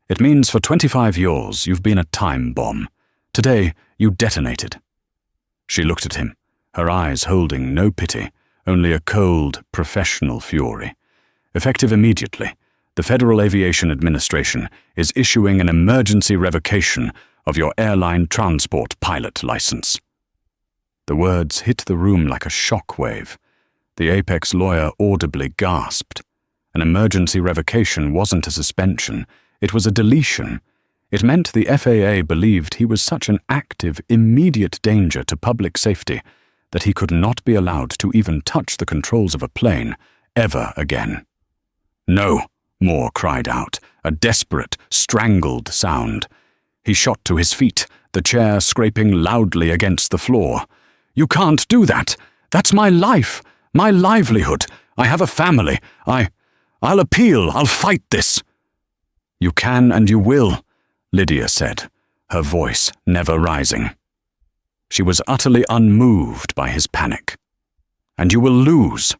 It means for 25 years you've been a time bomb. Today you detonated. She looked at him, her eyes holding no pity, only a cold, professional fury. Effective immediately, the Federal Aviation Administration is issuing an emergency revocation of your airline transport pilot license. The words hit the room like a shock wave. The Apex lawyer audibly gasped. An emergency revocation wasn't a suspension, it was a deletion. It meant the FAA believed he was such an active, immediate danger to public safety that he could not be allowed to even touch the controls of a plane ever again. No, Moore cried out, a desperate, strangled sound. He shot to his feet, the chair scraping loudly against the floor. You can't do that. That's my life, my livelihood. I have a family. I'll appeal. I'll fight this. You can and you will, Lydia said, her voice never rising. She was utterly unmoved by his panic. And you will lose.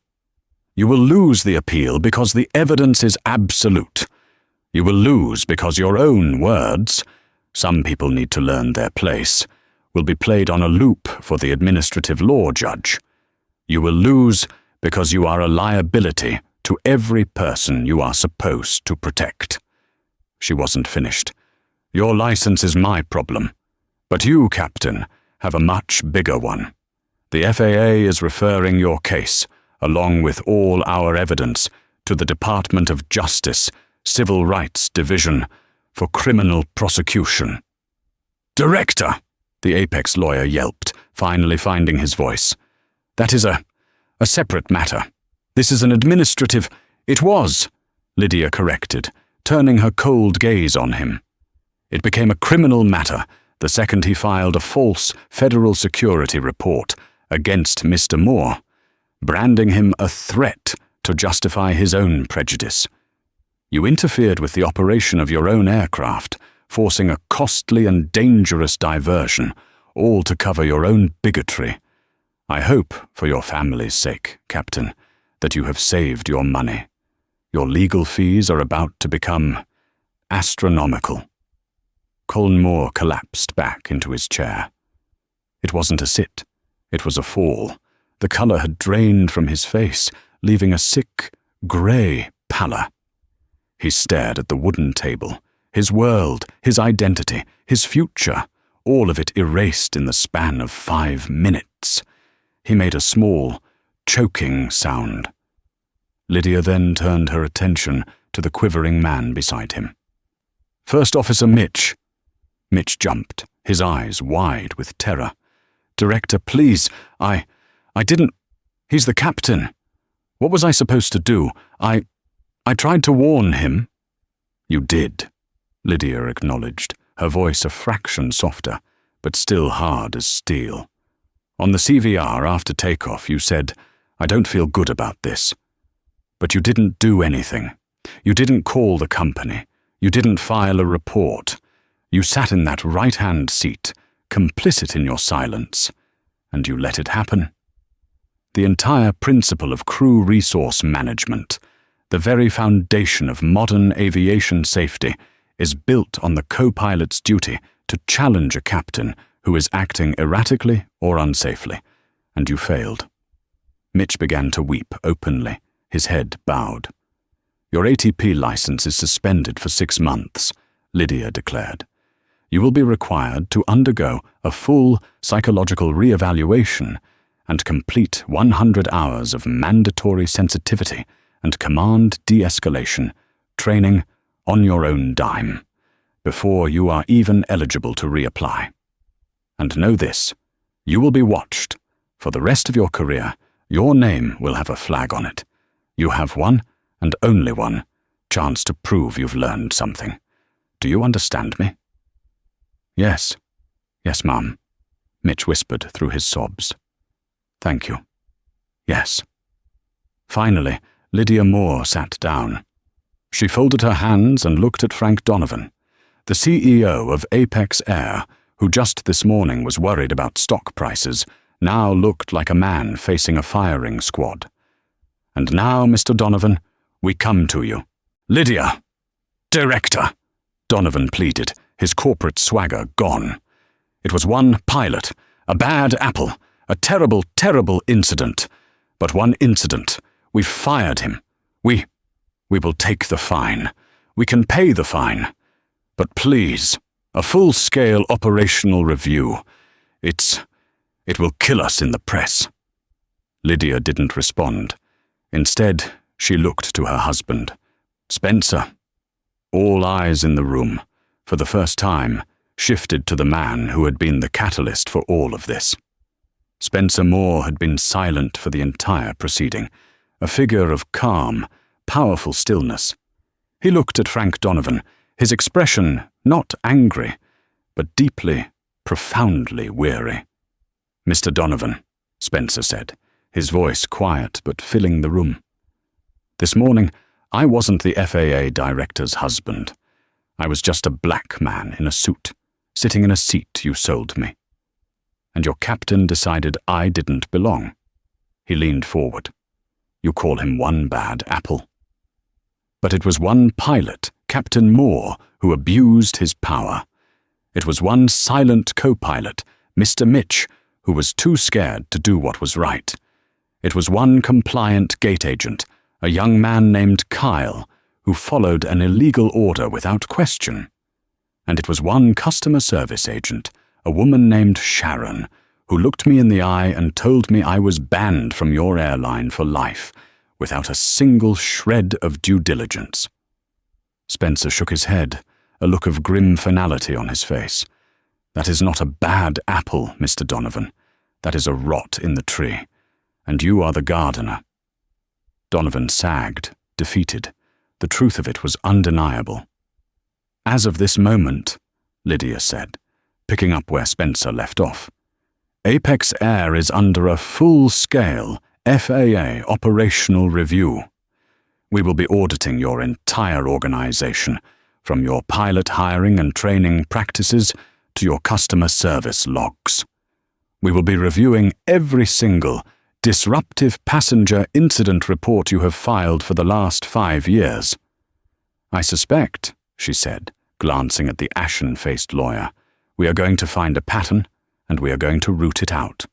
You will lose the appeal because the evidence is absolute. You will lose because your own words, some people need to learn their place, will be played on a loop for the administrative law judge. You will lose because you are a liability to every person you are supposed to protect. She wasn't finished. Your license is my problem, but you, Captain, have a much bigger one. The FAA is referring your case, along with all our evidence, to the Department of Justice, Civil Rights Division, for criminal prosecution. Director, the Apex lawyer yelped, finally finding his voice. That is a separate matter. This is an administrative— It was, Lydia corrected, turning her cold gaze on him. It became a criminal matter the second he filed a false federal security report against Mr. Moore, branding him a threat to justify his own prejudice. You interfered with the operation of your own aircraft, forcing a costly and dangerous diversion, all to cover your own bigotry. I hope, for your family's sake, Captain, that you have saved your money. Your legal fees are about to become astronomical. Colin Moore collapsed back into his chair. It wasn't a sit, it was a fall. The colour had drained from his face, leaving a sick, grey pallor. He stared at the wooden table, his world, his identity, his future, all of it erased in the span of 5 minutes. He made a small, choking sound. Lydia then turned her attention to the quivering man beside him. First Officer Mitch. Mitch jumped, his eyes wide with terror. Director, please, I didn't— He's the captain. What was I supposed to do? I tried to warn him. You did, Lydia acknowledged, her voice a fraction softer, but still hard as steel. On the CVR after takeoff, you said, I don't feel good about this. But you didn't do anything. You didn't call the company. You didn't file a report. You sat in that right-hand seat, complicit in your silence, and you let it happen. The entire principle of crew resource management, the very foundation of modern aviation safety, is built on the co-pilot's duty to challenge a captain who is acting erratically or unsafely, and you failed. Mitch began to weep openly, his head bowed. Your ATP license is suspended for 6 months, Lydia declared. You will be required to undergo a full psychological re-evaluation and complete 100 hours of mandatory sensitivity and command de-escalation training on your own dime before you are even eligible to reapply. And know this, you will be watched. For the rest of your career, your name will have a flag on it. You have one, and only one, chance to prove you've learned something. Do you understand me?" "Yes. Yes, Mum," Mitch whispered through his sobs. "Thank you. Yes." Finally, Lydia Moore sat down. She folded her hands and looked at Frank Donovan, the CEO of Apex Air, who just this morning was worried about stock prices, now looked like a man facing a firing squad. "And now, Mr. Donovan, we come to you." "Lydia! Director!" Donovan pleaded, his corporate swagger gone. "It was one pilot, a bad apple, a terrible, terrible incident. But one incident. We've fired him. We will take the fine. We can pay the fine. But please, a full-scale operational review. It will kill us in the press." Lydia didn't respond. Instead, she looked to her husband. Spencer. All eyes in the room, for the first time, shifted to the man who had been the catalyst for all of this. Spencer Moore had been silent for the entire proceeding, a figure of calm, powerful stillness. He looked at Frank Donovan, his expression not angry, but deeply, profoundly weary. "Mr. Donovan," Spencer said, his voice quiet but filling the room. "This morning, I wasn't the FAA Director's husband. I was just a black man in a suit, sitting in a seat you sold me. And your captain decided I didn't belong." He leaned forward. "You call him one bad apple. But it was one pilot, Captain Moore, who abused his power. It was one silent co-pilot, Mr. Mitch, who was too scared to do what was right. It was one compliant gate agent, a young man named Kyle, who followed an illegal order without question. And it was one customer service agent, a woman named Sharon, who looked me in the eye and told me I was banned from your airline for life, without a single shred of due diligence." Spencer shook his head, a look of grim finality on his face. "That is not a bad apple, Mr. Donovan. That is a rot in the tree. And you are the gardener." Donovan sagged, defeated. The truth of it was undeniable. "As of this moment," Lydia said, picking up where Spencer left off, "Apex Air is under a full-scale FAA operational review. We will be auditing your entire organization, from your pilot hiring and training practices to your customer service logs. We will be reviewing every single disruptive passenger incident report you have filed for the last 5 years. I suspect," she said, glancing at the ashen-faced lawyer, "we are going to find a pattern, and we are going to root it out.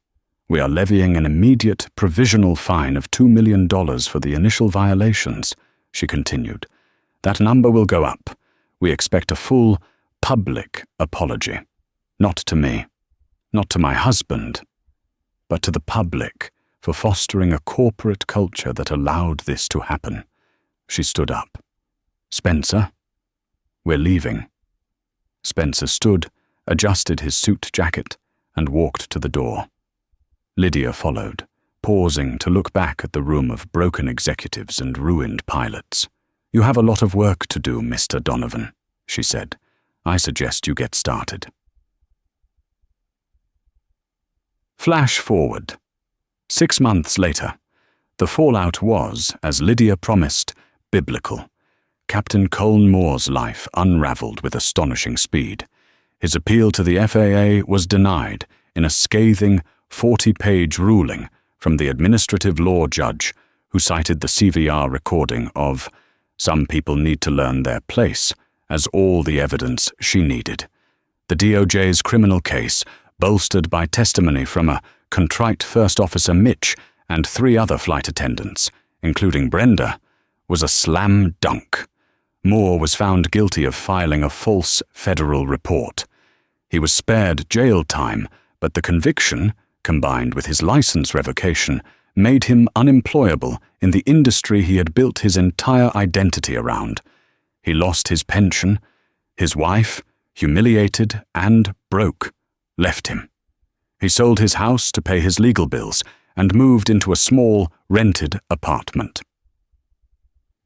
We are levying an immediate provisional fine of $2 million for the initial violations," she continued. "That number will go up. We expect a full, public apology. Not to me, not to my husband, but to the public for fostering a corporate culture that allowed this to happen." She stood up. "Spencer, we're leaving." Spencer stood, adjusted his suit jacket, and walked to the door. Lydia followed, pausing to look back at the room of broken executives and ruined pilots. "You have a lot of work to do, Mr. Donovan," she said. "I suggest you get started." Flash forward. 6 months later, the fallout was, as Lydia promised, biblical. Captain Colin Moore's life unraveled with astonishing speed. His appeal to the FAA was denied in a scathing 40-page ruling from the administrative law judge who cited the CVR recording of "Some people need to learn their place" as all the evidence she needed. The DOJ's criminal case, bolstered by testimony from a contrite First Officer Mitch and 3 other flight attendants, including Brenda, was a slam dunk. Moore was found guilty of filing a false federal report. He was spared jail time, but the conviction, combined with his license revocation, made him unemployable in the industry he had built his entire identity around. He lost his pension. His wife, humiliated and broke, left him. He sold his house to pay his legal bills and moved into a small, rented apartment.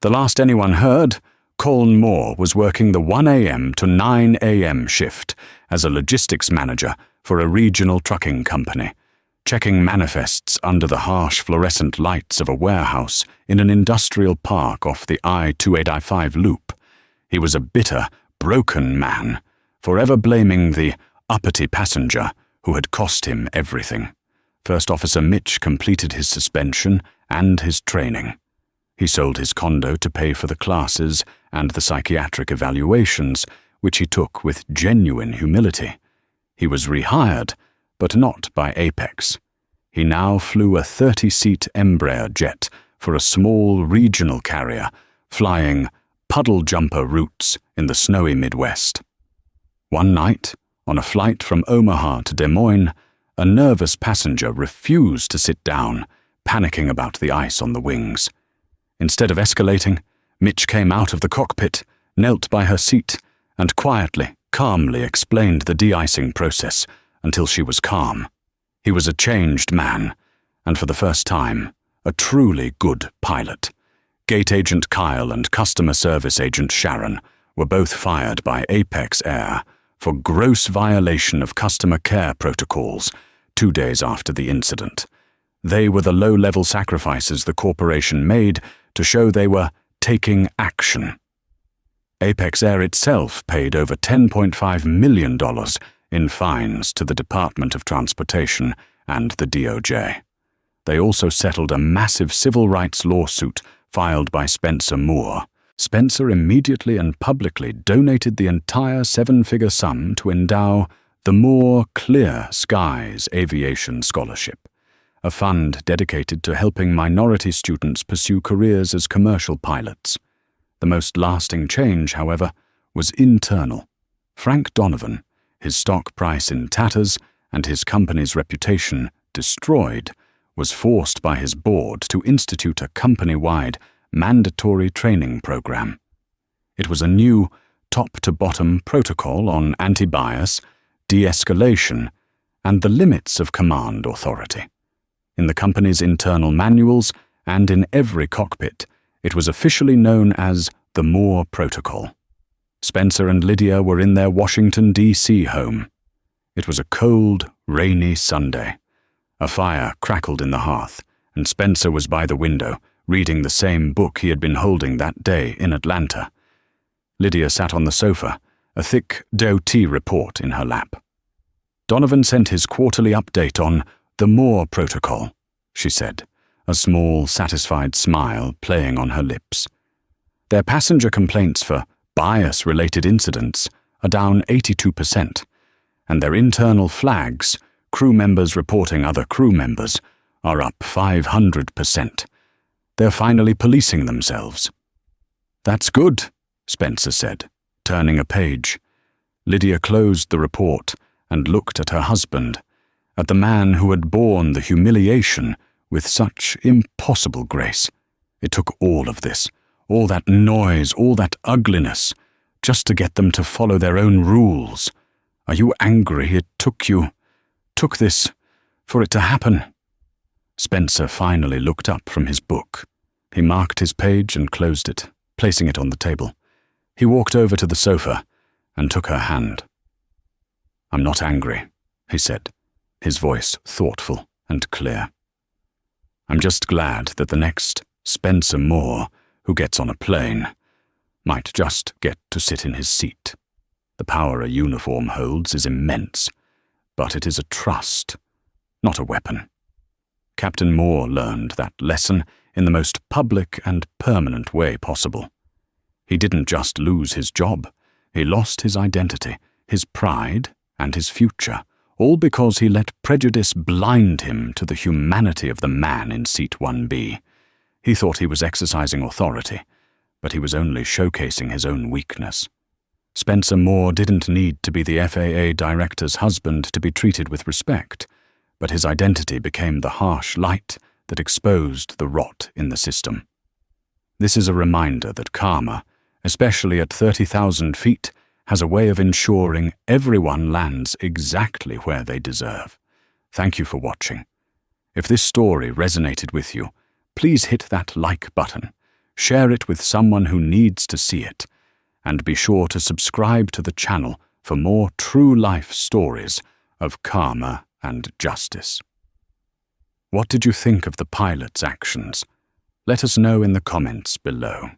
The last anyone heard Colin Moore was working the 1 a.m. to 9 a.m. shift as a logistics manager for a regional trucking company, checking manifests under the harsh fluorescent lights of a warehouse in an industrial park off the I-28I-5 loop. He was a bitter, broken man, forever blaming the uppity passenger who had cost him everything. First Officer Mitch completed his suspension and his training. He sold his condo to pay for the classes and the psychiatric evaluations, which he took with genuine humility. He was rehired, but not by Apex. He now flew a 30-seat Embraer jet for a small regional carrier, flying puddle jumper routes in the snowy Midwest. One night, on a flight from Omaha to Des Moines, a nervous passenger refused to sit down, panicking about the ice on the wings. Instead of escalating, Mitch came out of the cockpit, knelt by her seat, and quietly, calmly explained the de-icing process until she was calm. He was a changed man, and for the first time, a truly good pilot. Gate Agent Kyle and Customer Service Agent Sharon were both fired by Apex Air for gross violation of customer care protocols 2 days after the incident. They were the low-level sacrifices the corporation made to show they were taking action. Apex Air itself paid over $10.5 million in fines to the Department of Transportation and the DOJ. They also settled a massive civil rights lawsuit filed by Spencer Moore. Spencer immediately and publicly donated the entire 7-figure sum to endow the Moore Clear Skies Aviation Scholarship, a fund dedicated to helping minority students pursue careers as commercial pilots. The most lasting change, however, was internal. Frank Donovan, his stock price in tatters and his company's reputation destroyed, was forced by his board to institute a company-wide mandatory training program. It was a new top-to-bottom protocol on anti-bias, de-escalation, and the limits of command authority. In the company's internal manuals and in every cockpit, it was officially known as the Moore Protocol. Spencer and Lydia were in their Washington, D.C. home. It was a cold, rainy Sunday. A fire crackled in the hearth, and Spencer was by the window, reading the same book he had been holding that day in Atlanta. Lydia sat on the sofa, a thick DOT report in her lap. Donovan sent his quarterly update on the Moore Protocol, she said, a small, satisfied smile playing on her lips. Their passenger complaints for bias-related incidents are down 82%, and their internal flags, crew members reporting other crew members, are up 500%. They're finally policing themselves. That's good, Spencer said, turning a page. Lydia closed the report and looked at her husband, at the man who had borne the humiliation with such impossible grace. It took all of this, all that noise, all that ugliness, just to get them to follow their own rules. Are you angry it took this, for it to happen? Spencer finally looked up from his book. He marked his page and closed it, placing it on the table. He walked over to the sofa and took her hand. "I'm not angry," he said, his voice thoughtful and clear. "I'm just glad that the next Spencer Moore, who gets on a plane, might just get to sit in his seat. The power a uniform holds is immense, but it is a trust, not a weapon." Captain Moore learned that lesson in the most public and permanent way possible. He didn't just lose his job, he lost his identity, his pride, and his future, all because he let prejudice blind him to the humanity of the man in seat 1B. He thought he was exercising authority, but he was only showcasing his own weakness. Spencer Moore didn't need to be the FAA Director's husband to be treated with respect, but his identity became the harsh light that exposed the rot in the system. This is a reminder that karma, especially at 30,000 feet, has a way of ensuring everyone lands exactly where they deserve. Thank you for watching. If this story resonated with you, please hit that like button, share it with someone who needs to see it, and be sure to subscribe to the channel for more true-life stories of karma and justice. What did you think of the pilot's actions? Let us know in the comments below.